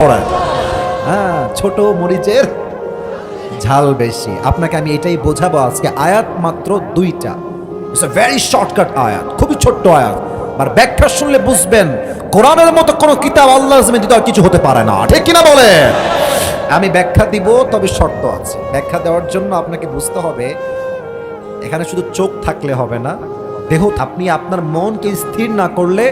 হ্যাঁ, ছোট মরিচের ঝাল বেশি। আপনাকে আমি এটাই বোঝাবো আজকে। আয়াত মাত্র দুইটা, ইটস আ ভেরি শর্টকাট আয়াত, খুবই ছোট্ট আয়াত। আর ব্যাখ্যা শুনলে বুঝবেন কোরআনের মতো কোনো কিতাব আল্লাহর জমিনে দ্বিতীয় কিছু হতে পারে না, ঠিক কিনা বলেন? আমি ব্যাখ্যা দিব, তবে শর্ত আছে। ব্যাখ্যা দেওয়ার জন্য আপনাকে বুঝতে হবে এখানে শুধু চোখ থাকলে হবে না, দেহ। আপনি আপনার মনকে স্থির না করলে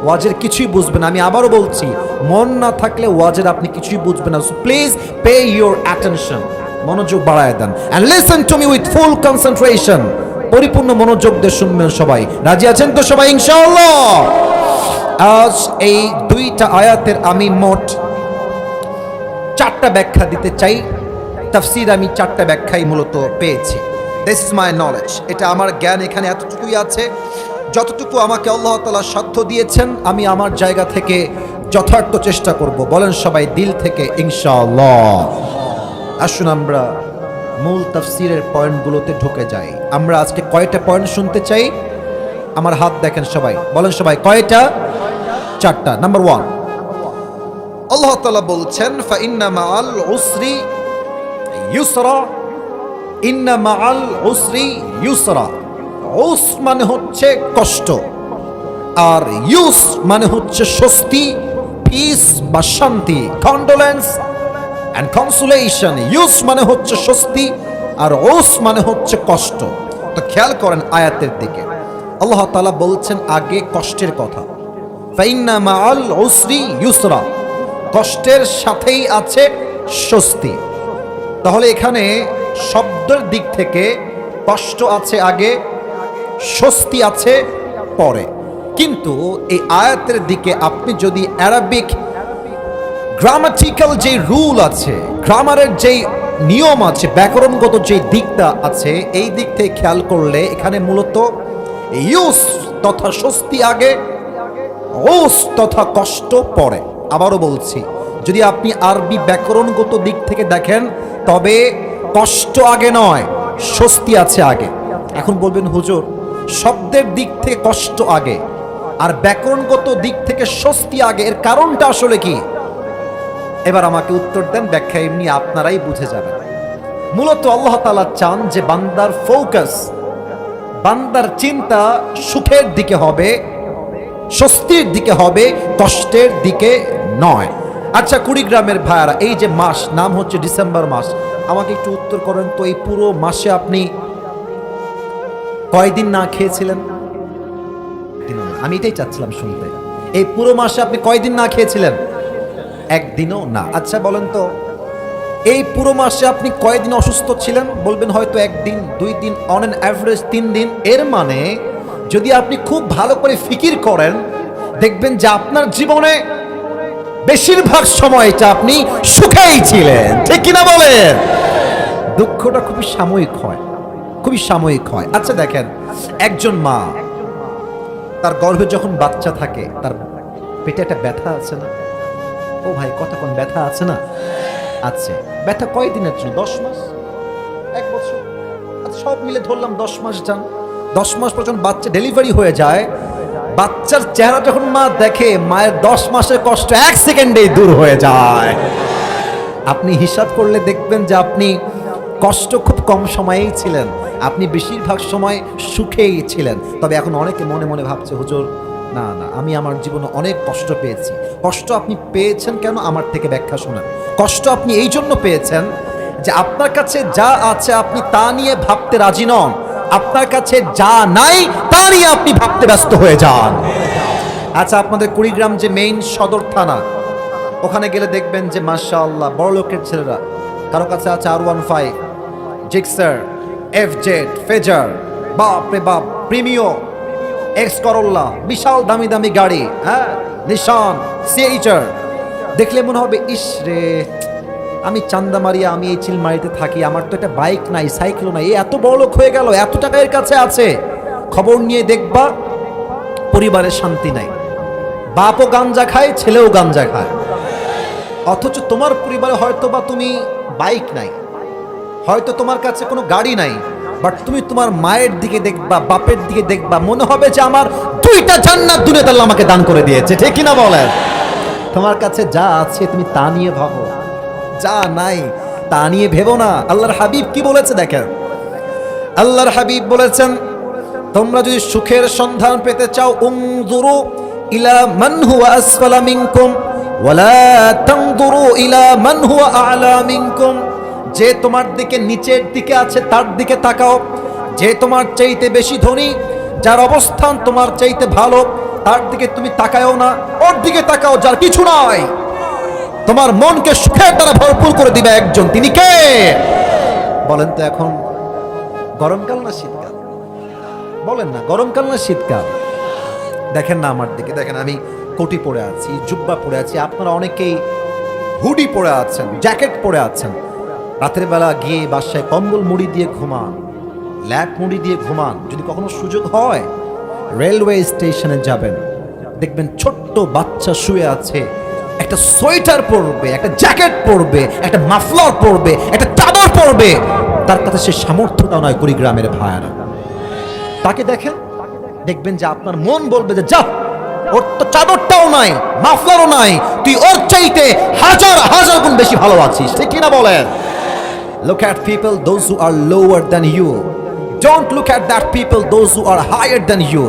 ওয়াজের কিছুই বুঝবেন। আমি আবারও বলছি, মন না থাকলে ওয়াজের আপনি কিছুই বুঝবেন না। So please pay your attention, মনোযোগ বাড়ায় দেন, and listen to me with full concentration. পরিপূর্ণ মনোযোগ দিয়ে শুনবেন সবাই। রাজি আছেন তো সবাই ইনশাআল্লাহ? আজ এই দুইটা আয়াতের আমি মোট চারটা ব্যাখ্যা দিতে চাই। তাফসীর আমি চারটা ব্যাখ্যাই মূলত পেয়েছি। দিস ইজ মাই নলেজ, এটা আমার জ্ঞান এখানে এতটুকুই আছে। যতটুকু আমাকে আল্লাহ তাআলা সাধ্য দিয়েছেন আমি আমার জায়গা থেকে যথার্থ চেষ্টা করব। বলেন সবাই দিল থেকে ইনশাআল্লাহ। আসুন আমরা মূল তাফসীরের পয়েন্টগুলোতে ঢুকে যাই। আমরা আজকে কয়টা পয়েন্ট শুনতে চাই? আমার হাত দেখেন সবাই, বলেন সবাই কয়টা? চারটা। নাম্বার 1, আল্লাহ তাআলা বলছেন ফাইন্না মাআল উসরি ইউসরা, ইন্না মাআল উসরি ইউসরা। উস মানে হচ্ছে কষ্ট, আর ইউস মানে হচ্ছে স্বস্তি, পিস বা শান্তি, কন্ডোলেন্স এন্ড কনসোলেশন। ইউস মানে হচ্ছে স্বস্তি আর উস মানে হচ্ছে কষ্ট। তো খেয়াল করেন আয়াতের দিকে, আল্লাহ তাআলা বলছেন আগে কষ্টের কথা, ফাইন্না মাআল উসরি ইউসরা, কষ্টের সাথেই আছে স্বস্তি। তাহলে এখানে শব্দের দিক থেকে কষ্ট আছে আগে, স্বস্তি আছে পরে। কিন্তু এই আয়াতের দিকে আপনি যদি অ্যারাবিক গ্রামাটিক্যাল যে রুল আছে, গ্রামারের যেই নিয়ম আছে, ব্যাকরণগত যে দিকটা আছে, এই দিক থেকে খেয়াল করলে এখানে মূলত ইউস তথা স্বস্তি আগে, ওস তথা কষ্ট পরে। আবারও বলছি, যদি আপনি আরবি ব্যাকরণগত দিক থেকে দেখেন তবে কষ্ট আগে নয়, স্বস্তি আছে আগে। এখন বলবেন হুজুর, শব্দের দিক থেকে কষ্ট আগে আর ব্যাকরণগত দিক থেকে স্বস্তি আগে, এর কারণটা আসলে কি? এবার আমাকে উত্তর দেন, ব্যাখ্যা এমনি আপনারাই বুঝে যাবেন। মূলত আল্লাহ তাআলা চান যে বান্দার ফোকাস, বান্দার চিন্তা সুখের দিকে হবে, স্বস্তির দিকে হবে, কষ্টের দিকে নয়। আচ্ছা কুড়িগ্রামের ভাইয়ারা, এই যে মাস নাম হচ্ছে ডিসেম্বর মাস, আমাকে একটু উত্তর করেন তো, এই পুরো মাসে আপনি কয়দিন না খেয়েছিলেন? আমি এটাই চাচ্ছিলাম শুনতে। এই পুরো মাসে আপনি কয়দিন না খেয়েছিলেন? একদিনও না। আচ্ছা বলেন তো, এই পুরো মাসে আপনি কয়দিন অসুস্থ ছিলেন? বলবেন হয়তো একদিন, 2 দিন, অন অ্যান অ্যাভারেজ 3 দিন। এর মানে যদি আপনি খুব ভালো করে ফিকির করেন দেখবেন যে আপনার জীবনে বেশিরভাগ সময়টা আপনি সুখেই ছিলেন, ঠিক কিনা বলেন? দুঃখটা খুবই সাময়িক হয়, খুবই সাময়িক হয়। আচ্ছা দেখেন, একজন মা তার গর্ভে যখন বাচ্চা থাকে, তার পেটে একটা ব্যথা আছে না? ও ভাই কথা কোন ব্যথা আছে না? আছে। ব্যথা কয়দিনের জন্য? 10 মাস, 1 বছর? আচ্ছা সব মিলে ধরলাম 10 মাস যান। 10 মাস পর যখন বাচ্চা ডেলিভারি হয়ে যায়, বাচ্চার চেহারা যখন মা দেখে, মায়ের 10 মাসের কষ্ট 1 সেকেন্ডেই দূর হয়ে যায়। আপনি হিসাব করলে দেখবেন যে আপনি কষ্ট খুব কম সময়েই ছিলেন, আপনি বেশিরভাগ সময় সুখেই ছিলেন। তবে এখন অনেকে মনে মনে ভাবছে, হুজুর না না, আমি আমার জীবনে অনেক কষ্ট পেয়েছি। কষ্ট আপনি পেয়েছেন কেন? আমার থেকে ব্যাখ্যা শোনেন। কষ্ট আপনি এই জন্য পেয়েছেন যে আপনার কাছে যা আছে আপনি তা নিয়ে ভাবতে রাজি নন, আপনার কাছে যা নাই তা নিয়ে আপনি ভাবতে ব্যস্ত হয়ে যান। আচ্ছা আপনাদের কুড়িগ্রাম যে মেইন সদর থানা, ওখানে গেলে দেখবেন যে মাশাআল্লাহ বড় লোকের ছেলেরা, কারো কাছে আছে R15, জিক্সার, FZ, ফেজার, বাপ রে বাপ, প্রিমিও, এক্স করোলা, বিশাল দামি দামি গাড়ি, হ্যাঁ, নিশান, সিএইচআর। দেখলে মনে হবে ইস রে, আমি চান্দামারিয়া, আমি এই চিলমারিতে থাকি, আমার তো একটা বাইক নাই, সাইকেলও নাই, এত বড় লোক হয়ে গেল, এত টাকা এর কাছে আছে। খবর নিয়ে দেখবা পরিবারের শান্তি নাই, বাপও গাঞ্জা খায়, ছেলেও গাঞ্জা খায়। অথচ তোমার পরিবারে হয়তো বা তুমি বাইক নাই, হয়তো তোমার কাছে কোনো গাড়ি নাই, বাট তুমি তোমার মায়ের দিকে দেখবা, বাপের দিকে দেখবা, মনে হবে যে আমার 2টা জান্নাত দুনিয়াতে আল্লাহ আমাকে দান করে দিয়েছে, ঠিক কিনা বলেন? তোমার কাছে যা আছে তুমি তা নিয়ে ভাবো, যা নাই তা নিয়ে ভেবো না। আল্লাহর হাবিব কি বলেছে দেখেন, আল্লাহর হাবিব বলেছেন তোমরা যদি সুখের সন্ধান পেতে চাও, উনজুরু ইলা মান হুয়া আসফালা মিনকুম ওয়ালা তানজুরু ইলা মান হুয়া আ'লা মিনকুম। যে তোমার দিকে নিচের দিকে আছে তার দিকে তাকাও, যে তোমার চাইতে বেশি ধনী, যার অবস্থান তোমার চাইতে ভালো তার দিকে তুমি তাকাও না, ওর দিকে তাকাও যার কিছু নাই। তোমার মনকে সুখের দ্বারা ভরপুর করে দিবে একজন, তিনি কে বলেন তো? এখন গরমকাল না শীতকাল? বলেন না, গরমকাল না শীতকাল? দেখেন না আমার দিকে, দেখেন আমি কোটি পরে আছি, জুব্বা পরে আছি, আপনারা অনেকেই হুডি পরে আছেন, জ্যাকেট পরে আছেন। রাতের বেলা গিয়ে বাসায় কম্বল মুড়ি দিয়ে ঘুমান, ল্যাপ মুড়ি দিয়ে ঘুমান। যদি কখনো সুযোগ হয় রেলওয়ে স্টেশনে যাবেন, দেখবেন ছোট্ট বাচ্চা শুয়ে আছে, একটা সোয়েটার পরবে, একটা জ্যাকেট পরবে, একটা মাফলার পরবে, একটা চাদর পরবে, তার কাছে সে সামর্থ্যটাও নয় কুড়িগ্রামের ভাইয়ারা। তাকে দেখেন, দেখবেন যে আপনার মন বলবে যে যা, ওর তো চাদরটাও নাই, মাফলারও নাই, তুই ওর চাইতে হাজার হাজার গুণ বেশি ভালো আছিস, ঠিক কিনা বলেন? Look at people those who are lower than you. Don't look at that people those who are higher than you.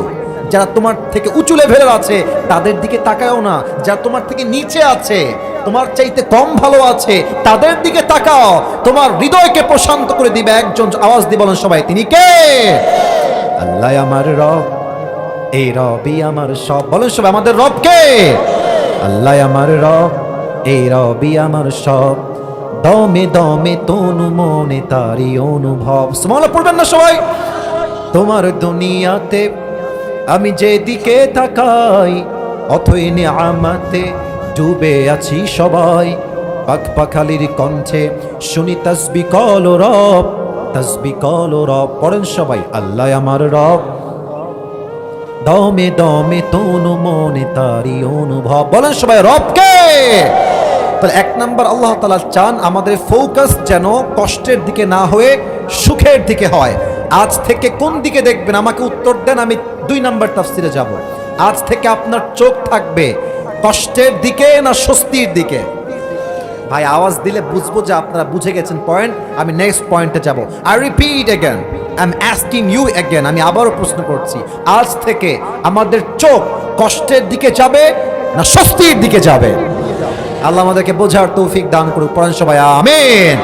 যারা তোমার থেকে উঁচু লেভেলের আছে তাদের দিকে তাকাও না, যারা তোমার থেকে নিচে আছে, তোমার চাইতে কম ভালো আছে, তাদের দিকে তাকাও। তোমার হৃদয়কে প্রশান্ত করে দিবে একজন, আওয়াজ দিয়ে বলেন সবাই, তিনি কে? আল্লাহ আমার রব, এই রবই আমার সব। বলেন সবাই, আমাদের রব কে? আল্লাহ আমার রব, এই রবই আমার সব। দমে দমে তনু মনে তারি অনুভব। সুবহানাল্লাহ পড়বেন না সবাই? তোমার দুনিয়াতে আমি যেদিকে তাকাই, অথই নিয়ামতে ডুবে আছি সবাই। পাক পাখালির কণ্ঠে শুনি তাসবিহ কল রব, তাসবিহ কল রব। পড়েন সবাই, আল্লাহ আমার রব, দমে দমে তনু মনে তারি অনুভব। বলেন সবাই, রব কে? তাহলে এক নাম্বার, আল্লাহ তাআলা চান আমাদের ফোকাস যেন কষ্টের দিকে না হয়ে সুখের দিকে হয়। আজ থেকে কোন দিকে দেখবেন? আমাকে উত্তর দেন, আমি 2 নাম্বার তাফসিরে যাব। আজ থেকে আপনার চোখ থাকবে কষ্টের দিকে না স্বস্তির দিকে? ভাই আওয়াজ দিলে বুঝবো যে আপনারা বুঝে গেছেন পয়েন্ট। আমি নেক্সট পয়েন্টে যাব। I repeat again, I am asking you again, আমি আবারও প্রশ্ন করছি, আজ থেকে আমাদের চোখ কষ্টের দিকে যাবে না স্বস্তির দিকে যাবে? আল্লাহ আমাদেরকে বোঝার তৌফিক দান করুক। পড়েন সবাই আমিন।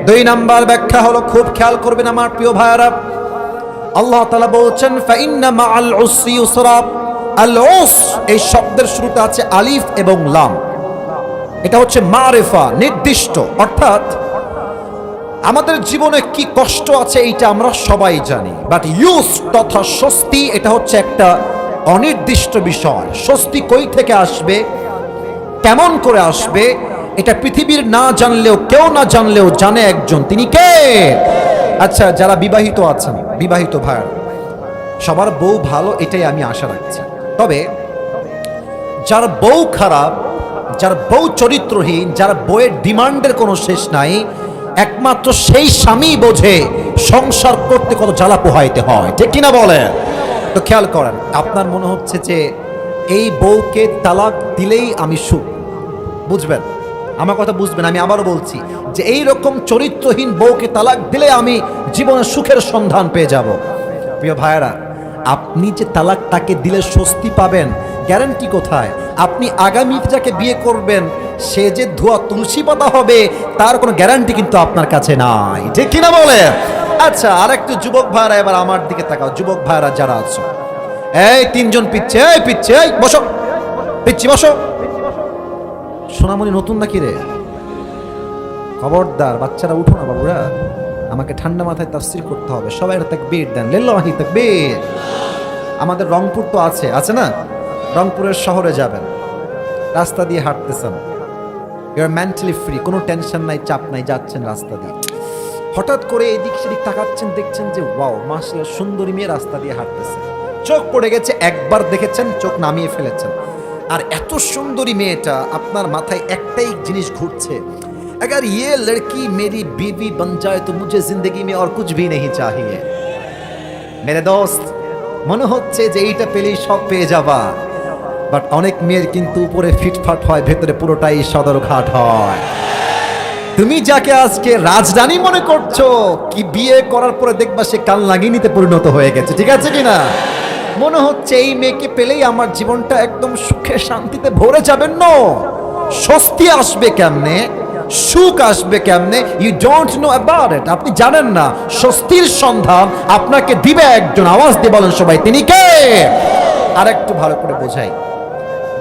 2 নাম্বার ব্যাখ্যা হলো, খুব খেয়াল করবেন আমার প্রিয় ভাইরা, আল্লাহ তাআলা বলছেন ফাইন্না মাআল উসরি ইউসরা। আল উসর এই শব্দের শুরুতে আছে আলিফ এবং লাম, এটা হচ্ছে মারিফা, নির্দিষ্ট। অর্থাৎ আমাদের জীবনে কি কষ্ট আছে এইটা আমরা সবাই জানি, বাট ইউস তথা স্বস্তি এটা হচ্ছে একটা অনির্দিষ্ট বিষয়। স্বস্তি কই থেকে আসবে, কেমন করে আসবে, এটা পৃথিবীর না জানলেও, কেউ না জানলেও জানে একজন, তিনি কে? আচ্ছা, যারা বিবাহিত আছেন, বিবাহিত ভাই, সবার বউ ভালো এটাই আমি আশা রাখছি। তবে যার বউ খারাপ, যার বউ চরিত্রহীন, যার বউয়ের ডিমান্ডের কোনো শেষ নাই, একমাত্র সেই স্বামী বোঝে সংসার করতে কত জ্বালা পোহাইতে হয়, ঠিক কিনা বলে? তো খেয়াল করেন, আপনার মনে হচ্ছে যে এই বউকে তালাক দিলেই আমি সুখ, বুঝবেন আমার কথা, বুঝবেন। আমি আবারও বলছি যে এই রকম চরিত্রহীন বউকে তালাক দিলে আমি জীবনে সুখের সন্ধান পেয়ে যাব। প্রিয় ভাইয়েরা, আপনি যে তালাক তাকে দিলে স্বস্তি পাবেন, গ্যারান্টি কোথায়? আপনি আগামীতে যাকে বিয়ে করবেন সে যে ধোয়া তুলসী পাতা হবে তার কোনো গ্যারান্টি কিন্তু আপনার কাছে নাই, ঠিক কিনা বলে? আচ্ছা, আর একটু যুবক ভাইরা এবার আমার দিকে তাকাও। যুবক ভাইরা যারা আছো, এই 3 জন পিচ্ছে, এই পিচ্ছে, এই বসো, পিচ্ছি বসো। সোনামণি নতুন নাকি রে? খবরদার, বাচ্চারা উঠো না বাবুরা, আমাকে ঠান্ডা মাথায় তাফসীর করতে হবে। সবাই তাকবীর দেন, লিল্লাহি তাকবীর। আমাদের রংপুর তো আছে, আছে না? রংপুরের শহরে যাবেন, রাস্তা দিয়ে হাঁটতেছেন, ইউ আর মেন্টালি ফ্রি, কোনো টেনশন নাই, চাপ নাই, যাচ্ছেন রাস্তা দিয়ে, হঠাৎ করে এদিক সেদিক তাকাচ্ছেন, দেখছেন যে ওয়াও মাশাআল্লাহ সুন্দরী মেয়ে রাস্তা দিয়ে হাঁটতেছে, চোখ পড়ে গেছে, একবার দেখেছেন, চোখ নামিয়ে ফেলেছেন। আর এত সুন্দরী মেয়েটা, আপনার মাথায় একটাই জিনিস ঘুরছে, अगर ये लड़की मेरी बीवी बन जाए तो मुझे जिंदगी में और कुछ भी नहीं चाहिए। मेरे दोस्त, মনে হচ্ছে যে এইটা পেলেই সব পেয়ে যাবা। বাট অনেক মেয়ের কিন্তু উপরে ফিটফাট হয়, ভেতরে পুরোটাই সদরঘাট হয়। তুমি যাকে আজকে রাজরানী মনে করছো, কি বিয়ে করার পরে দেখবা সে কাল নাগিনীতে পরিণত হয়ে গেছে, ঠিক আছে কিনা? মনে হচ্ছে এই মেয়েকে পেলেই আমার জীবনটা একদম সুখে শান্তিতে ভরে যাবে। না, স্বস্তি আসবে কেমনে, সুখ আসবে কেমনে, you don't know about it. আপনি জানেন না স্বস্তির সন্ধান আপনাকে দিবে একজন। আওয়াজ দিয়ে বলেন সবাই, তিনি কে? আর একটু ভালো করে বোঝাই।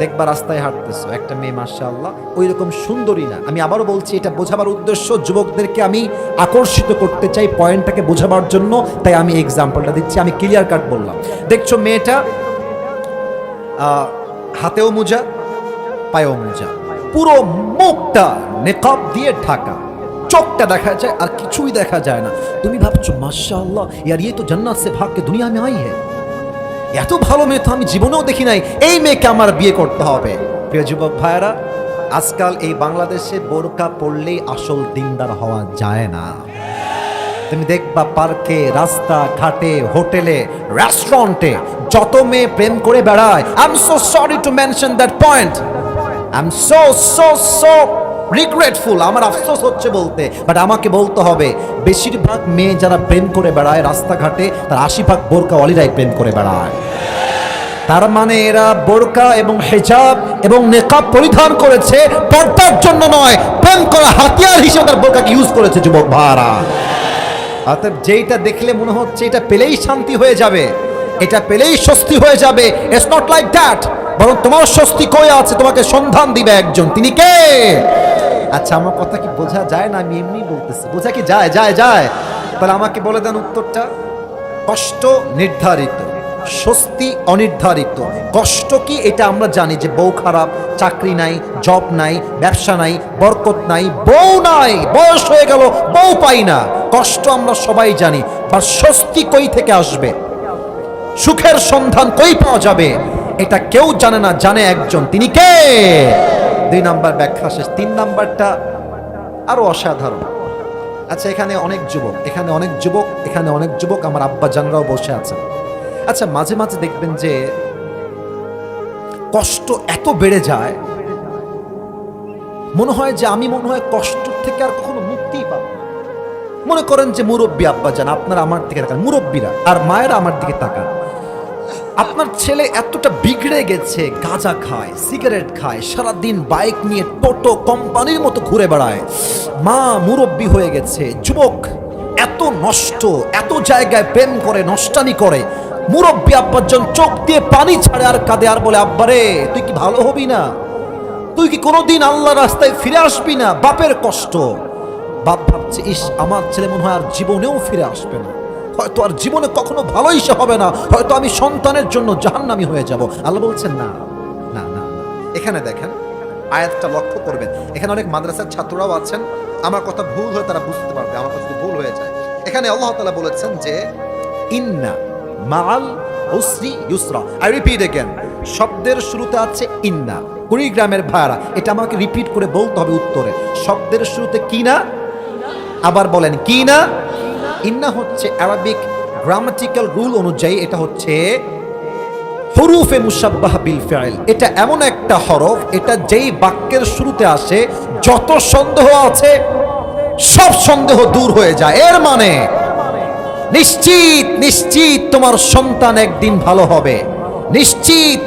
দেখবা রাস্তায় হাঁটতেছো, একটা মেয়ে মাশাআল্লাহ ওই রকম সুন্দরী না। আমি আবারও বলছি, এটা বোঝাবার উদ্দেশ্য, যুবকদেরকে আমি আকর্ষিত করতে চাই পয়েন্টটাকে বোঝাবার জন্য, তাই আমি এক্সাম্পলটা দিচ্ছি। আমি ক্লিয়ার কাট বললাম। দেখছো মেয়েটা হাতেও মোজা, পায়েও মোজা, পুরো মুখটা নেকাব দিয়ে ঢাকা, চোখটা দেখা যায় আর কিছুই দেখা যায় না। তুমি ভাবছো মাশাআল্লাহ ইয়ার ये तो जन्नत से भाग के दुनिया में आई है, এত ভালো মেয়ে তো আমি জীবনেও দেখি নাই, এই মেয়েকে আমার বিয়ে করতে হবে। প্রিয় যুবক ভাইরা, আজকাল এই বাংলাদেশে বোরকা পড়লেই আসল দিনদার হওয়া যায় না। তুমি দেখবা পার্কে, রাস্তা ঘাটে, হোটেলে, রেস্টুরেন্টে যত মেয়ে প্রেম করে বেড়ায়, I am so sorry to mention that point, I am so regretful, আমার আফসোস হচ্ছে বলতে, বাট আমাকে বলতে হবে, বেশিরভাগ মেয়ে যারা প্রেম করে বেড়ায় রাস্তাঘাটে, তার 80% বোরকাওয়ালিরাই প্রেম করে বেড়ায়। তার মানে এরা বোরকা এবং হিজাব এবং নেকাব পরিধান করেছে পর্দার জন্য নয়, প্রেম করা হাতিয়ার হিসেবে তার বোরকাকে ইউজ করেছে। যুবক ভাইরা, অতএব যেইটা দেখলে মনে হচ্ছে এটা পেলেই শান্তি হয়ে যাবে, এটা পেলেই স্বস্তি হয়ে যাবে, ইটস নট লাইক দ্যাট। বরং তোমার স্বস্তি কই আছে, তোমাকে সন্ধান দিবে একজন, তিনি কে? আচ্ছা, আমার কথা কি বোঝা যায় না? আমি এমনি বলতেছি, বোঝা কি যায়? তাহলে আমাকে বলে দেন উত্তরটা। কষ্ট নির্ধারিত, স্বস্তি অনির্ধারিত। কষ্ট কি এটা আমরা জানি, যে বউ খারাপ, চাকরি নাই, জব নাই, ব্যবসা নাই, বরকত নাই, বউ নাই, বয়স হয়ে গেল, বউ পাই না, কষ্ট আমরা সবাই জানি। বা স্বস্তি কই থেকে আসবে, সুখের সন্ধান কই পাওয়া যাবে, এটা কেউ জানে না, জানে একজন, তিনি কে? 2 নাম্বার ব্যাখ্যা শেষ। 3 নাম্বারটা আরো অসাধারণ। আচ্ছা, এখানে অনেক যুবক, আমার আব্বা জানরাও বসে আছেন। আচ্ছা, মাঝে মাঝে দেখবেন যে কষ্ট এত বেড়ে যায়, মনে হয় যে আমি কষ্ট থেকে আর কখনো মুক্তি পাবো। মনে করেন যে মুরব্বী আব্বা জান, আপনারা আমার দিকে তাকান, মুরব্বীরা আর মায়েরা আমার দিকে তাকান। আপনার ছেলে এতটা বিগড়ে গেছে, গাঁজা খায়, সিগারেট খায়, সারাদিন বাইক নিয়ে টোটো কোম্পানির মতো ঘুরে বেড়ায়, মা মুরব্বী হয়ে গেছে, যুবক এত নষ্ট, এত জায়গায় প্রেম করে, নষ্টানি করে, মুরব্বী আব্বাজন চোখ দিয়ে পানি ছাড়ে আর কাঁদে, আর বলে, আব্বারে তুই কি ভালো হবি না? তুই কি কোনোদিন আল্লাহর রাস্তায় ফিরে আসবি না? বাপের কষ্ট। বাপ ভাবছে, ইস, আমার ছেলে মনে হয় আর জীবনেও ফিরে আসবে না, হয়তো আর জীবনে কখনো ভালোই সে হবে না, হয়তো আমি সন্তানের জন্য জাহান্নামী হয়ে যাব। আল্লাহ বলছেন না না না। এখানে দেখেন, আয়াতটা লক্ষ্য করবেন, এখানে অনেক মাদ্রাসার ছাত্ররাও আছেন, আমার কথা ভুল হয়ে তারা বুঝতে পারবে, আমার কথা ভুল হয়ে যায়। এখানে আল্লাহ তাআলা বলেছেন যে ইন্না মাআল উসরি ইউসরা। আই রিপিট এগেন, শব্দের শুরুতে আছে ইন্না। কুড়িগ্রামের ভাড়া, এটা আমাকে রিপিট করে বলতে হবে উত্তরে। শব্দের শুরুতে কি না? আবার বলেন, কি না? ইন্না হচ্ছে আরবিক গ্রামাটিক্যাল রুল অনুযায়ী এটা হচ্ছে হুরুফে মুশাব্বাহা বিল ফাইল। এটা এমন একটা হরফ, এটা যেই বাক্যের শুরুতে আসে, যত সন্দেহ আছে সব সন্দেহ দূর হয়ে যায়। এর মানে নিশ্চিত তোমার সন্তান একদিন ভালো হবে, নিশ্চিত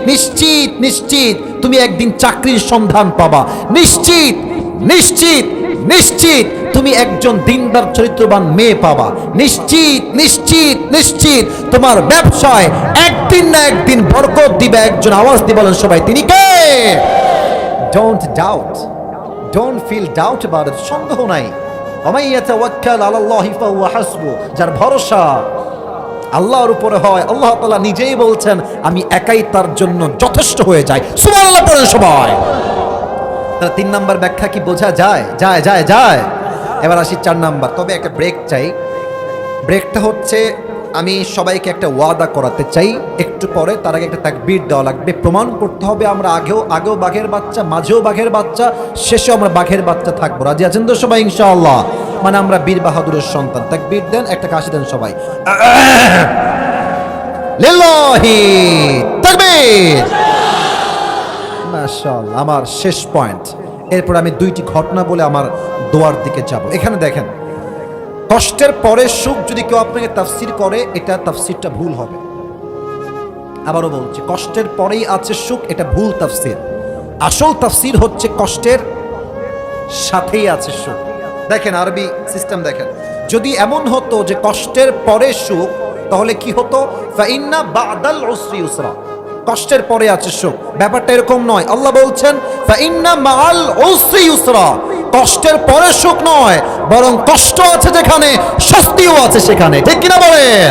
তুমি একদিন চাকরির সন্ধান পাবা, নিশ্চিত তুমি একজন দিনদার চরিত্রবান মেয়ে পাবা, নিশ্চিত তোমার ব্যবসায় একদিন না একদিন বরকত দিবে একজন। আওয়াজ দিয়ে বলেন সবাই, তিনি কে? Don't doubt, don't feel doubt about it. সন্দেহ নাই। ওয়ামান ইয়াতাওয়াক্কাল আলাল্লাহি ফাহুয়া হাসবু। যার ভরসা আল্লাহর উপরে হয়, আল্লাহ তাআলা নিজেই বলছেন, আমি একাই তার জন্য যথেষ্ট হয়ে যাই। সুবহানাল্লাহ পড়েন সবাই। তাহলে 3 নাম্বার ব্যাখ্যা কি বোঝা যায়? যায়। এবার আসি 4 নাম্বার। তবে একটা ব্রেক চাই। ব্রেকটা হচ্ছে, আমি সবাইকে একটা ওয়াদা করাতে চাই, একটু পরে তার আগে একটা তাকবীর দেওয়া লাগবে। প্রমাণ করতে হবে আমরা আগেও বাঘের বাচ্চা, মাঝেও বাঘের বাচ্চা, শেষেও আমরা বাঘের বাচ্চা থাকবো। রাজি আছেন তো সবাই ইনশাআল্লাহ? মানে আমরা বীর বাহাদুরের সন্তান। তাকবীর দেন, একটা কাশি দেন সবাই। লিল্লাহি তাকবীর। মাশাআল্লাহ, আমার শেষ পয়েন্ট, এরপর আমি দুইটি ঘটনা বলে আমার দোয়ার দিকে যাব। এখানে দেখেন, কষ্টের পরে সুখ যদি কেউ আপনাকে তাফসীর করে, এটা তাফসীরটা ভুল হবে। আবারও বলছি, কষ্টের পরেই আছে সুখ, এটা ভুল তাফসীর। আসল তাফসীর হচ্ছে কষ্টের সাথেই আছে সুখ। দেখেন আরবি সিস্টেম দেখেন, যদি এমন হতো যে কষ্টের পরে সুখ, তাহলে কি হতো? ফাইন্না বাদাল উসরি ইউসরা, কষ্টের পরে আছে সুখ। ব্যাপারটা এরকম নয়। আল্লাহ বলছেন ফাইন্না মাআল উসরি ইউসরা, কষ্টের পরে সুখ নয়, বরং কষ্ট আছে যেখানে স্বস্তিও আছে সেখানে। ঠিক কিনা বলেন?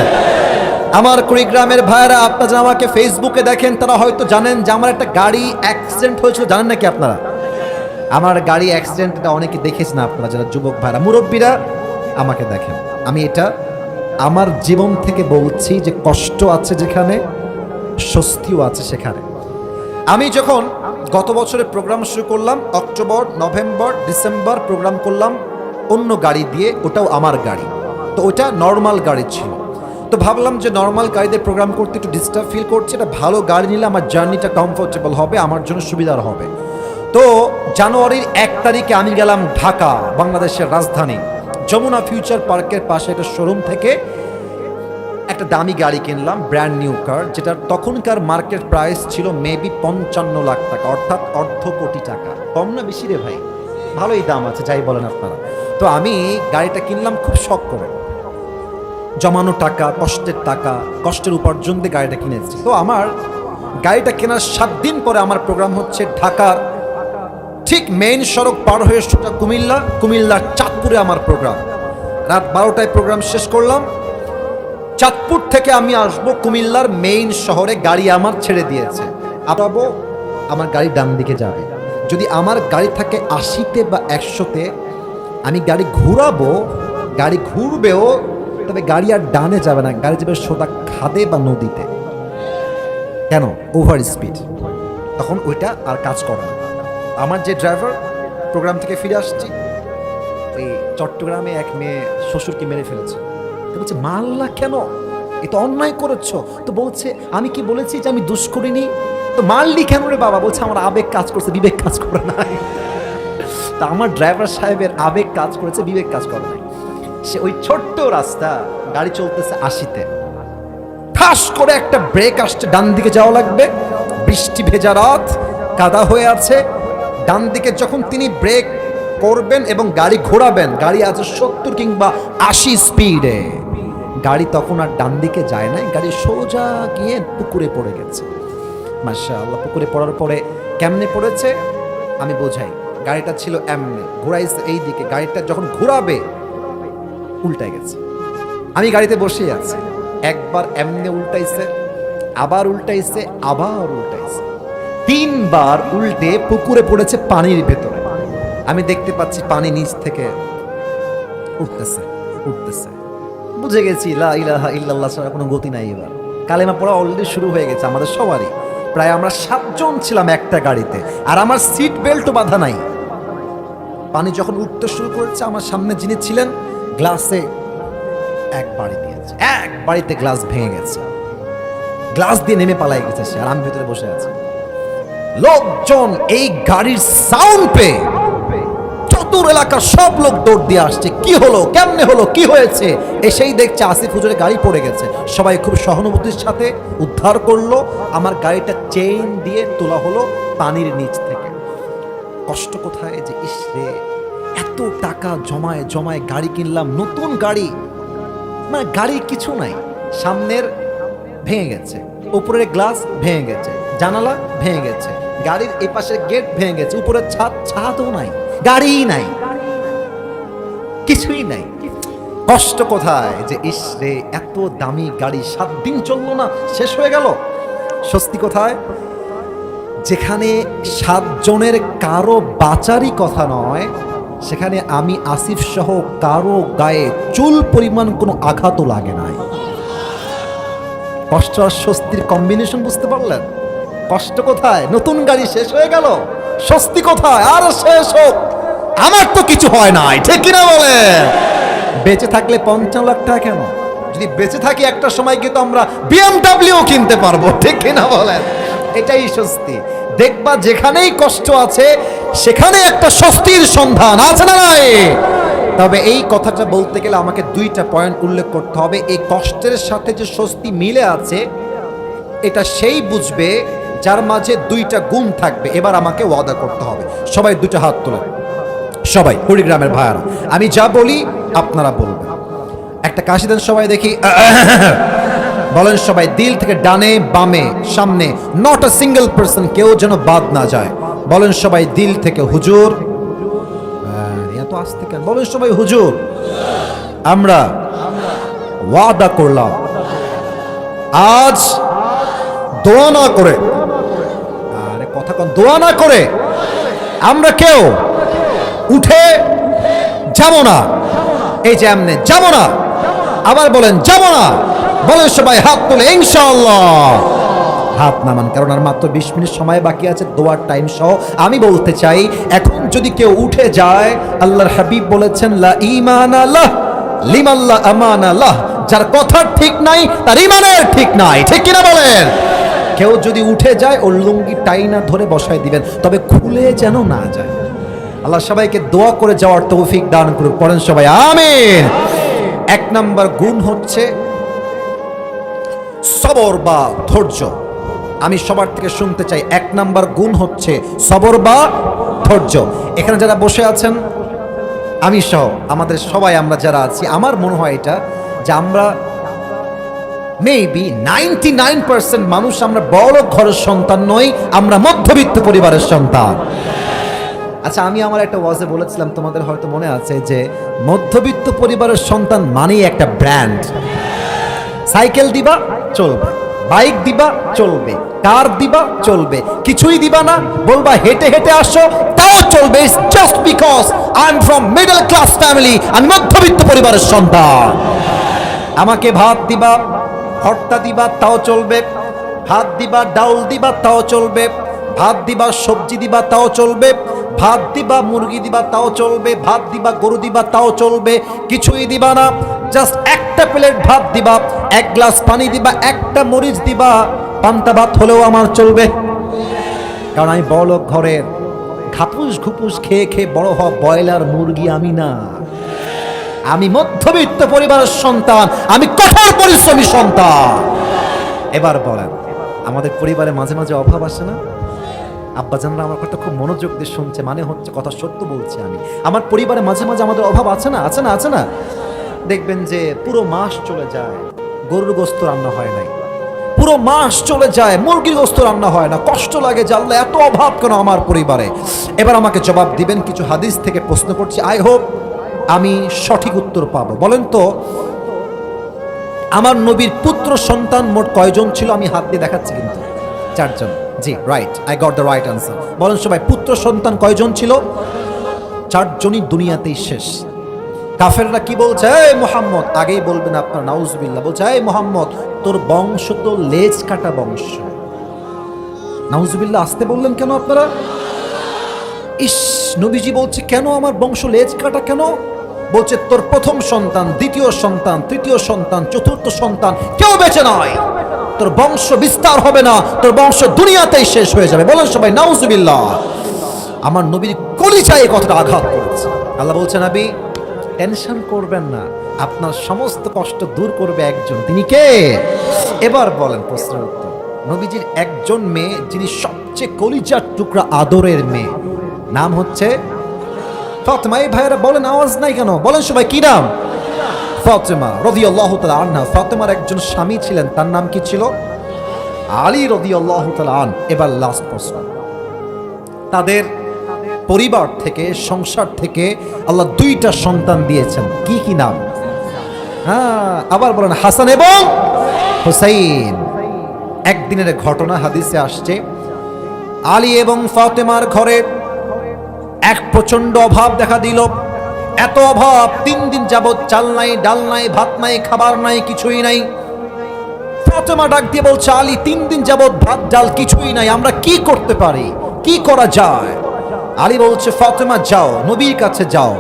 আমার কুড়িগ্রামের ভাইয়েরা, আপনারা যারা আমাকে ফেসবুকে দেখেন তারা হয়তো জানেন যে আমার একটা গাড়ি অ্যাক্সিডেন্ট হয়েছিল। জানেন নাকি আপনারা? আমার গাড়ি অ্যাক্সিডেন্টটা অনেকে দেখেছেন, আপনারা যারা যুবক ভাইরা, মুরব্বীরা আমাকে দেখেন। আমি এটা আমার জীবন থেকে বলছি যে কষ্ট আছে যেখানে স্বস্তিও আছে সেখানে। আমি যখন গত বছরের প্রোগ্রাম শুরু করলাম, অক্টোবর, নভেম্বর, ডিসেম্বর প্রোগ্রাম করলাম অন্য গাড়ি দিয়ে, ওটাও আমার গাড়ি। তো ওটা নর্মাল গাড়ি ছিল। তো ভাবলাম যে নর্মাল গাড়িতে প্রোগ্রাম করতে একটু ডিস্টার্ব ফিল করছে, এটা ভালো গাড়ি নিলে আমার জার্নিটা কমফোর্টেবল হবে, আমার জন্য সুবিধার হবে। তো জানুয়ারির 1 তারিখে আমি গেলাম ঢাকা, বাংলাদেশের রাজধানী, যমুনা ফিউচার পার্কের পাশে একটা শোরুম থেকে একটা দামি গাড়ি কিনলাম, ব্র্যান্ড নিউ কার, যেটার তখনকার মার্কেট প্রাইস ছিল মেবি 55 লাখ টাকা, অর্থাৎ অর্ধ কোটি টাকা। কম না বেশি রে ভাই? ভালোই দাম আছে, যাই বলেন আপনারা। তো আমি গাড়িটা কিনলাম খুব শখ করে, জমানো টাকা, কষ্টের টাকা, কষ্টের উপার্জন দিয়ে গাড়িটা কিনেছি। তো আমার গাড়িটা কেনার 7 দিন পরে আমার প্রোগ্রাম হচ্ছে ঢাকার ঠিক মেইন সড়ক পার হয়ে সোজা কুমিল্লা, কুমিল্লার চাঁদপুরে আমার প্রোগ্রাম। রাত 12টায় প্রোগ্রাম শেষ করলাম। চাঁদপুর থেকে আমি আসবো কুমিল্লার মেইন শহরে, গাড়ি আমার ছেড়ে দিয়েছে। আবাবো আমার গাড়ি ডান দিকে যাবে। যদি আমার গাড়ি থাকে 80-তে বা 100-তে, আমি গাড়ি ঘুরাবো, গাড়ি ঘুরবেও, তবে গাড়ি আর ডানে যাবে না, গাড়ি যাবে সোজা খাদে বা নদীতে। কেন? Over speed. তখন ওইটা আর কাজ করে না। আমার যে ড্রাইভার, প্রোগ্রাম থেকে ফিরে আসছি, এই চট্টগ্রামে এক মেয়ে শ্বশুরকে মেরে ফেলেছে। তো বলছে মারলা কেন? এ তো অন্যায় করেছ। তো বলছে আমি কি বলেছি যে আমি দোষ করিনি? তো মারলি কেন রে বাবা? বলছে আমার আবেগ কাজ করছে, বিবেক কাজ করে নাই। তা আমার ড্রাইভার সাহেবের আবেগ কাজ করেছে, বিবেক কাজ করে নাই। সে ওই ছোট্ট রাস্তা, গাড়ি চলতেছে 80-তে, ঠাস করে একটা ব্রেক আসছে, ডান দিকে যাওয়া লাগবে, বৃষ্টি ভেজা রাত, কাদা হয়ে আছে। ডান দিকে যখন তিনি ব্রেক করবেন এবং গাড়ি ঘোরাবেন, গাড়ি আছে 70 কিংবা 80 স্পিডে, গাড়ি তখন আর ডান দিকে যায় নাই, গাড়ি সোজা গিয়ে পুকুরে পড়ে গেছে। মাশাআল্লাহ, পুকুরে পড়ার পরে কেমনে পড়েছে আমি বোঝাই। গাড়িটা ছিল এমনি, ঘোরাইছে এই দিকে, গাড়িটা যখন ঘোরাবে উল্টায় গেছে। আমি গাড়িতে বসেই আছি, একবার এমনি উল্টাইছে, আবার উল্টাইছে, আবার উল্টাইছে, 3 বার উল্টে পুকুরে পড়েছে পানির ভেতরে। আমি দেখতে পাচ্ছি পানি নিচ থেকে উঠতেছে উঠতেছে। বুঝে গেছি লা ইলাহা ইল্লাল্লাহ ছাড়া কোনো গতি নাই। এবার কালেমা পড়া অলরেডি শুরু হয়ে গেছে আমাদের সবারই। প্রায় আমরা 7 জন ছিলাম একটা গাড়িতে, আর আমার সিট বেল্টও বাঁধা নাই। পানি যখন উঠতে শুরু করেছে, আমার সামনে যিনি ছিলেন গ্লাসে এক বাড়ি দিয়েছে, এক বাড়িতে গ্লাস ভেঙে গেছে, গ্লাস দিয়ে নেমে পালাই গেছে সে, আর আমি ভেতরে বসে আছি। লোকজন এই গাড়ির সাউন্ড পেয়ে চতুর এলাকার সব লোক দৌড় দিয়ে আসছে, কি হলো, কেমনে হলো, কি হয়েছে। এসেই দেখছে আসিফ হুজুরের গাড়ি পড়ে গেছে। সবাই খুব সহানুভূতির সাথে উদ্ধার করলো। আমার গাড়িটা চেইন দিয়ে তোলা হলো পানির নিচ থেকে। কষ্ট কোথায় যে ইসরে, এত টাকা জমায় জমায় গাড়ি কিনলাম, নতুন গাড়ি, মানে গাড়ির কিছু নাই, সামনের ভেঙে গেছে, উপরের গ্লাস ভেঙে গেছে, জানালা ভেঙে গেছে, গাড়ির এই পাশের গেট ভেঙে গেছে, উপরের ছাদও নাই, গাড়ি নাই, কিছুই নাই। কষ্ট কোথায় যে ইসরে, এত দামি গাড়ি 7 দিন চললো না, শেষ হয়ে গেল। স্বস্তি কোথায়? যেখানে 7 জনের কারো বাঁচারই কথা নয়, সেখানে আমি আসিফ সহ কারো গায়ে চুল পরিমাণ কোনো আঘাতও লাগে নাই। কষ্ট আর স্বস্তির কম্বিনেশন বুঝতে পারলেন? কষ্ট কোথায়? নতুন গাড়ি শেষ হয়ে গেল। স্বস্তি কোথায়? আর শেষ হোক, আমার তো কিছু হয় নাই। ঠিক কিনা বলে? বেঁচে থাকলে 55 লাখ টাকা কেন? যদি বেঁচে থাকি একটা সময় কিন্তু আমরা BMW কিনতে পারবো। ঠিক কিনা বলেন? এটাই স্বস্তি। দেখবা যেখানেই কষ্ট আছে সেখানে একটা স্বস্তির সন্ধান আছে না নাই? তবে এই কথাটা বলতে গেলে আমাকে দুইটা পয়েন্ট উল্লেখ করতে হবে। এই কষ্টের সাথে যে স্বস্তি মিলে আছে এটা সেই বুঝবে যার মাঝে দুইটা গুণ থাকবে। এবার আমাকে ওয়াদা করতে হবে। সবাই দুটো হাত তোলেন, সবাই কুড়িগ্রামের ভাইয়ারা, আমি যা বলি আপনারা বলবেন। একটা কাশি দেন সবাই দেখি। বলেন সবাই দিল থেকে, ডানে বামে সামনে, নট আ সিঙ্গেল পার্সন, কেউ যেন বাদ না যায়। বলেন সবাই দিল থেকে হুজুর, এত আসতে কেন? বলেন সবাই হুজুর, আমরা ওয়াদা করলাম আজ দোয়া না করে, আরে কথা কন, দোয়া না করে আমরা কেউ উঠে যাব না। এই যে এমনে যাব না, আবার বলেন যাব না। বলেন সবাই হাত তুলে ইনশাআল্লাহ। হাত নামান, কারণ আর মাত্র 20 মিনিট সময় বাকি আছে দোয়ার টাইম সহ। আমি বলতে চাই এখন যদি কেউ উঠে যায়, আল্লাহর হাবিব বলেছেন লা ঈমানা লাহ লিমান লা আমানা লাহ, যার কথা ঠিক নাই তার ঈমানের ঠিক নাই, ঠিক কিনা বলেন? কেউ যদি উঠে যায় ওর লুঙ্গি টাইনা ধরে বসায় দিবেন, তবে খুলে যেন না যায়। আল্লাহ সবাইকে দোয়া করে যাওয়ার তৌফিক দান করুন। পড়েন সবাই আমিন। এক নাম্বার গুণ হচ্ছে সবর বা ধৈর্য। আমি সবার থেকে শুনতে চাই, এক নাম্বার গুণ হচ্ছে সবর বা ধৈর্য। এখানে যারা বসে আছেন, আমি সহ আমাদের সবাই, আমরা যারা আছি, আমার মনে হয় এটা যে আমরা মেবি 99% মানুষ আমরা বড় ঘরের সন্তান নই, আমরা মধ্যবিত্ত পরিবারের সন্তান। আচ্ছা, আমি আমার একটা ওয়াজে বলেছিলাম, তোমাদের হয়তো মনে আছে, যে মধ্যবিত্ত পরিবারের সন্তান মানেই একটা ব্র্যান্ড। সাইকেল দিবা চলবে, বাইক দিবা চলবে, কার দিবা চলবে, কিছুই দিবা না বলবা হেঁটে হেঁটে আসো তাও চলবে, just because I am from middle class family, আমি মধ্যবিত্ত পরিবারের সন্তান। আমাকে ভাত দিবা, ভর্তা দিবা তাও চলবে, ভাত দিবা ডাউল দিবা তাও চলবে, ভাত দিবা সবজি দিবা তাও চলবে, ভাত দিবা মুরগি দিবা তাও চলবে, ভাত দিবা গরু দিবা তাও চলবে, কিছুই দিবা না, জাস্ট একটা প্লেট ভাত দিবা, এক গ্লাস পানি দিবা, একটা মরিচ দিবা, পান্তা ভাত হলেও আমার চলবে। কারণ আমি বড় ঘরের ঘাপুস ঘুপুস খেয়ে খেয়ে বড় হওয়া ব্রয়লার মুরগি আমি না, আমি মধ্যবিত্ত পরিবারের সন্তান, আমি কঠোর পরিশ্রমী সন্তান। এবার বলেন, আমাদের পরিবারে মাঝে মাঝে অভাব আসে না? আব্বাজানরা আমার কথা খুব মনোযোগ দিয়ে শুনছে, মানে হচ্ছে কথা সত্য বলছি আমি। আমার পরিবারে মাঝে মাঝে আমাদের অভাব আছে না? আছে না? আছে না? দেখবেন যে পুরো মাস চলে যায় গরুর গোস্ত রান্না হয় নাই, পুরো মাস চলে যায় মুরগির গোস্ত রান্না হয় না। কষ্ট লাগে যে আল্লাহ এত অভাব কেন আমার পরিবারে। এবার আমাকে জবাব দিবেন, কিছু হাদিস থেকে প্রশ্ন করছি, আই হোপ আমি সঠিক উত্তর পাবো। বলেন তো, আমার নবীর পুত্র সন্তান মোট কয়জন ছিল? আমি হাত দিয়ে দেখাচ্ছি কিন্তু, 4 জন। জি, right, I got the right answer. বলেন সবাই, পুত্র সন্তান কয়জন ছিল? 4 জনই দুনিয়াতেই শেষ। কাফেররা কি বলছে? এই মুহাম্মদ, আগেই বলবেন আপনার নাউজুবিল্লাহ, বলছে এই মুহাম্মদ তোর বংশ তো লেজ কাটা বংশ। নাউজুবিল্লাহ, আসতে বললেন কেন আপনারা? ইস, নবীজি বলছে কেন আমার বংশ লেজ কাটা কেন? বলছে তোর প্রথম সন্তান, দ্বিতীয় সন্তান, তৃতীয় সন্তান, চতুর্থ সন্তান কেউ বেঁচে নয়, তোর বংশ বিস্তার হবে না, তোর বংশ দুনিয়াতেই শেষ হয়ে যাবে। বলেন সবাই নাউজুবিল্লাহ। আমার নবীর কলিজায় এই কথাটা আঘাত করেছে। আল্লাহ বলছে, নবী টেনশন করবেন না, আপনার সমস্ত কষ্ট দূর করবে একজন, তিনি কে? এবার বলেন প্রশ্নের উত্তর। নবীজির একজন মেয়ে যিনি সবচেয়ে কলিজার টুকরা আদরের মেয়ে, নাম হচ্ছে ফাতেমা। এই ভাইয়েরা বলেন, আওয়াজ নাই কেন? বলেন সবাই, কি নাম? ফাতেমা রাদিয়াল্লাহু তাআলা আনহা। ফাতেমার একজন স্বামী ছিলেন, তার নাম কি ছিল? আলী রাদিয়াল্লাহু তাআলা আন। এবার লাস্ট প্রশ্ন, তাদের পরিবার থেকে, সংসার থেকে আল্লাহ 2টা সন্তান দিয়েছেন, কি কি নাম? হ্যাঁ, আবার বলেন, হাসান এবং হুসাইন। একদিনের ঘটনা হাদিসে আসছে, আলী এবং ফাতেমার ঘরে এক প্রচন্ড অভাব দেখা দিল। এত অভাব, 3 দিন যাবত চাল নাই, ডাল নাই, ভাত নাই, খাবার নাই, কিছুই নাই। ফাতেমা ডাক দিয়ে বলছে, আলী 3 দিন যাবত ভাত ডাল কিছুই নাই, আমরা কি করতে পারি, কি করা যায়? আলী বলছে, ফাতেমা যাও, নবীর কাছে যাও,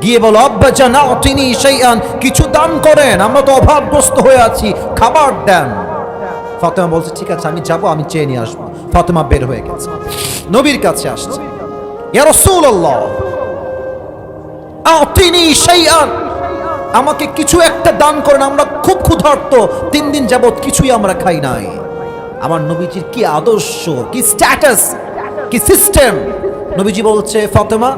গিয়ে বলো আব্বা জানা অতিনি শাইআন, কিছু দান করেন, আমরা তো অভাবগ্রস্ত হয়ে আছি, খাবার দেন। ফাতেমা বলছে, ঠিক আছে আমি যাব, আমি চেয়ে নিয়ে আসবো। ফাতেমা বের হয়ে গেছে, নবীর কাছে আসছে। ইয়া রাসূলুল্লাহ, আতিনি শাইআন, আমাকে কিছু একটা দান করেন, আমরা খুব ক্ষুধার্ত, 3 দিন যাবত কিছুই আমরা খাই নাই। আমার নবীজির কি আদর্শ, কি স্ট্যাটাস, কি সিস্টেম। নবীজি বলছে, ফাতেমা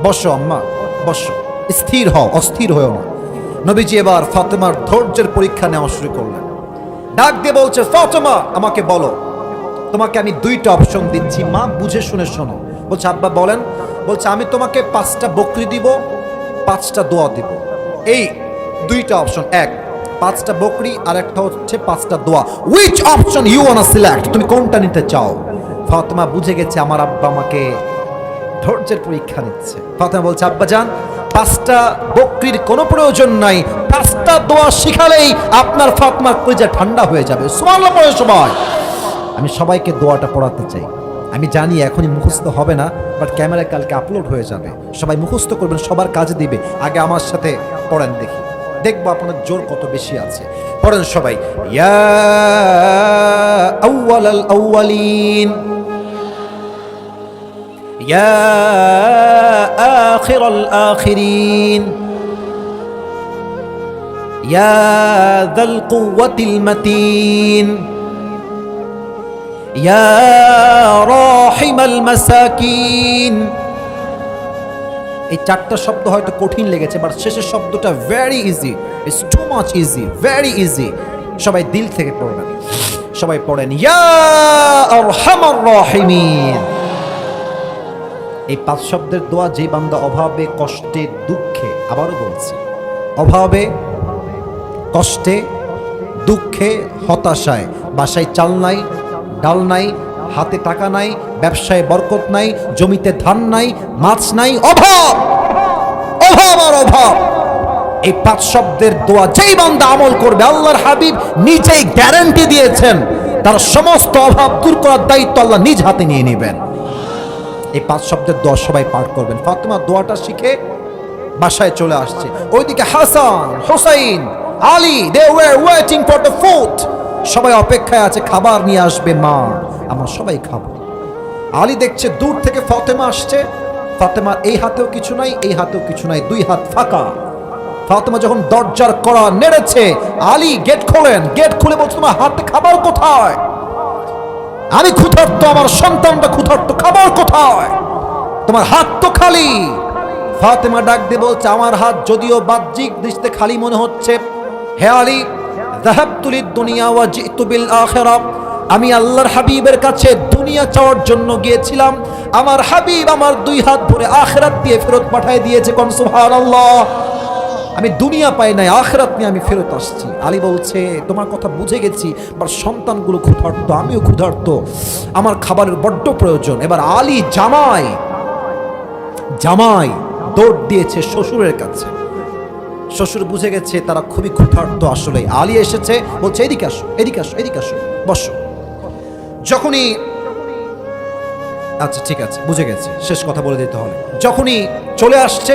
বসো, আম্মা বসো, স্থির হও, অস্থির হও না। নবীজি এবার ফাতেমার ধৈর্যের পরীক্ষা নেওয়া শুরু করলেন। ডাক দিয়ে বলছে, ফাতেমা আমাকে বলো, তোমাকে আমি 2টা অপশন দিচ্ছি, মা বুঝে শুনে শোনো। বলছে, আব্বা বলেন। বলছে, আমি তোমাকে 5টা বকরি দিব, 5টা দোয়া দিব। এই 2টা অপশন, এক 5টা বকরি আর একটা হচ্ছে 5টা দোয়া। Which option you want select, তুমি কোনটা নিতে চাও? ফাতেমা বুঝে গেছে আমার আব্বা আমাকে ধৈর্যের পরীক্ষা নিচ্ছে। ফাতেমা বলছে, আব্বা জান, 5টা বকরির কোনো প্রয়োজন নাই, 5টা দোয়া শিখালেই আপনার ফাতেমার কলিজা ঠান্ডা হয়ে যাবে। সুবহানাল্লাহ পড়ে সবাই। আমি সবাইকে দোয়াটা পড়াতে চাই। আমি জানি এখনই মুখস্থ হবে না, বাট ক্যামেরায় কালকে আপলোড হয়ে যাবে, সবাই মুখস্থ করবেন, সবার কাজে দিবে। আগে আমার সাথে পড়েন, দেখি, দেখবো আপনার জোর কত বেশি আছে। পড়েন সবাই, ইয়া আউয়ালাল আউয়ালিন, ইয়া আখিরাল আখিরিন, ইয়া যাল কুওয়াতিল মাতিন, ইয়া রাহিমাল মাসাকিন। এই 4টা শব্দ হয়তো কঠিন লেগেছে, বাট শেষের শব্দটা very easy, it's too much easy, very easy. সবাই দিল থেকে পড়বেন, সবাই পড়েন, ইয়া আরহামার রাহিমিন। এই 5 শব্দের দোয়া যে বান্দা অভাবে, কষ্টে, দুঃখে, আবারও বলছি, অভাবে, কষ্টে, দুঃখে, হতাশায়, বাসায় চাল নাই, ডাল নাই, হাতে টাকা নাই, ব্যবসায় বরকত নাই, জমিতে ধান নাই, মাছ নাই, অভাব, অভাব আর অভাব, এই 5 শব্দের দোয়া যেই বান্দা আমল করবে, আল্লাহর হাবিব নিজেই গ্যারান্টি দিয়েছেন তার সমস্ত অভাব দূর করার দায়িত্ব আল্লাহ নিজ হাতে নিয়ে নেবেন। এই 5 শব্দের দোয়া সবাই পাঠ করবেন। ফাতেমা দোয়াটা শিখে বাসায় চলে আসছে। ওইদিকে Hasan, Hossain, Ali, they were waiting for the food, সবাই অপেক্ষায় আছে, খাবার নিয়ে আসবে মা, আমরা সবাই খাবো। আলী দেখছে দূর থেকে ফাতেমা আসছে, ফাতেমার এই হাতেও কিছু নাই, এই হাতেও কিছু নাই, 2 হাত ফাঁকা। ফাতেমা যখন দরজার কড়া নেড়েছে, আলী গেট খোলেন, গেট খুলে বলছে, তোমার হাতে খাবার কোথায়? আমি ক্ষুধার্ত, আমার সন্তানটা ক্ষুধার্ত, খাবার কোথায়? তোমার হাত তো খালি। ফাতেমা ডাক দিয়ে বলছে, আমার হাত যদিও বাহ্যিক দৃষ্টিতে খালি মনে হচ্ছে, হে আলী, যাহাবতু লিদ-দুনিয়া ওয়া জিতু বিল আখিরাহ, আমি আল্লাহর হাবিবের কাছে দুনিয়া চাওয়ার জন্য গিয়েছিলাম, আমার হাবিব আমার 2 হাত ভরে আখিরাত দিয়ে ফেরত পাঠিয়ে দিয়েছে। কোন সুবহানাল্লাহ। আমি দুনিয়া পাই নাই, আখিরাত নিয়ে আমি ফেরত আসছি। আলী বলছে, তোমার কথা বুঝে গেছি, বাট সন্তানগুলো ক্ষুধার্ত, আমিও ক্ষুধার্ত, আমার খাবারের বড্ড প্রয়োজন। এবার আলী জামাই দৌড় দিয়েছে শ্বশুরের কাছে। শ্বশুর বুঝে গেছে তারা খুবই ক্ষুধার্ত। আসলে আলী এসেছে, বলছে, এদিকে আসো, এদিকে আসো, এদিকে আসো, বসো। যখনই, আচ্ছা ঠিক আছে, বুঝে গেছে, শেষ কথা বলে দিতে হবে। যখনই চলে আসছে,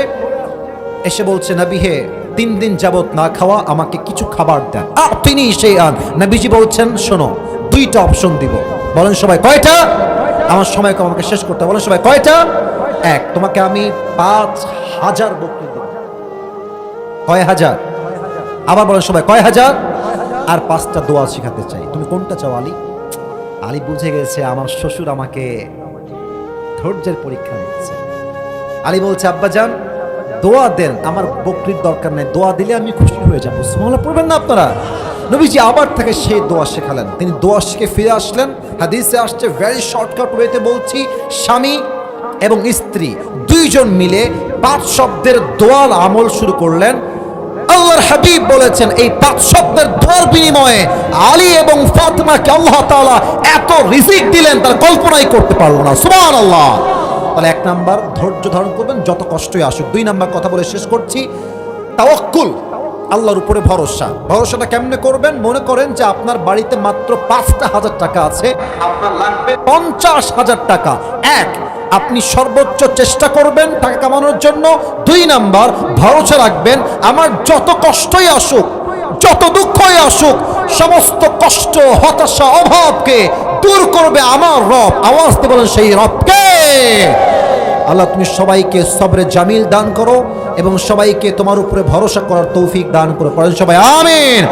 এসে বলছে, নবী হে, 3 দিন যাবত না খাওয়া, আমাকে কিছু খাবার দেন। তিনি সেই আন। নবীজি বলছেন, শোনো, 2টা অপশন দিব। বলেন সবাই, কয়টা? আমার সময় কম, আমাকে শেষ করতে। বলেন সবাই, কয়টা? 1, তোমাকে আমি 5000 বকরি দেব। কয় হাজার? আবার বলেন সবাই, কয় হাজার? আর 5টা দোয়া শিখাতে চাই। তুমি কোনটা চাও আলী? আলী বুঝে গেছে আমার শ্বশুর আমাকে ধৈর্যের পরীক্ষা নিচ্ছে। আলী বলছে, আব্বা জান, দোয়া দেন, আমার বকরির দরকার নেই, দোয়া দিলে আমি খুশি হয়ে যাবো। সুবহানাল্লাহ পড়বেন না আপনারা? নবীজি আবার তাকে সেই দোয়া শেখালেন। তিনি দোয়া শিখে ফিরে আসলেন। হাদিসে আসছে, ভেরি শর্টকাট ওয়েতে বলছি, স্বামী এবং স্ত্রী 2 জন মিলে 5 শব্দের দোয়ার আমল শুরু করলেন। আল্লাহর হাবিব বলেছেন, এই 5 শব্দের দোয়ার বিনিময়ে আলী এবং ফাতেমাকে আল্লাহ তাআলা এত রিজিক দিলেন, তার কল্পনাই করতে পারলো না। সুবহানাল্লাহ। তাহলে 1 নাম্বার, ধৈর্য ধারণ করবেন যত কষ্টই আসুক। 2 নাম্বার কথা বলে শেষ করছি, তাওয়াক্কুল, আল্লাহর উপরে ভরসা। ভরসাটা কেমনে করবেন? মনে করেন যে আপনার বাড়িতে মাত্র 5,000 টাকা আছে, আপনার লাগবে 50,000 টাকা। 1, আপনি সর্বোচ্চ চেষ্টা করবেন টাকা কামানোর জন্য। 2 নাম্বার, ভরসা রাখবেন, আমার যত কষ্টই আসুক, যত দুঃখই আসুক, সমস্ত কষ্ট, হতাশা, অভাবকে দূর করবে আমার রব। আওয়াজ দিয়ে বলেন সেই রবকে। আল্লাহ তুমি সবাইকে সবরে জামিল দান করো এবং সবাইকে তোমার উপরে ভরসা করার তৌফিক দান করো। পড়েন সবাই আমিন।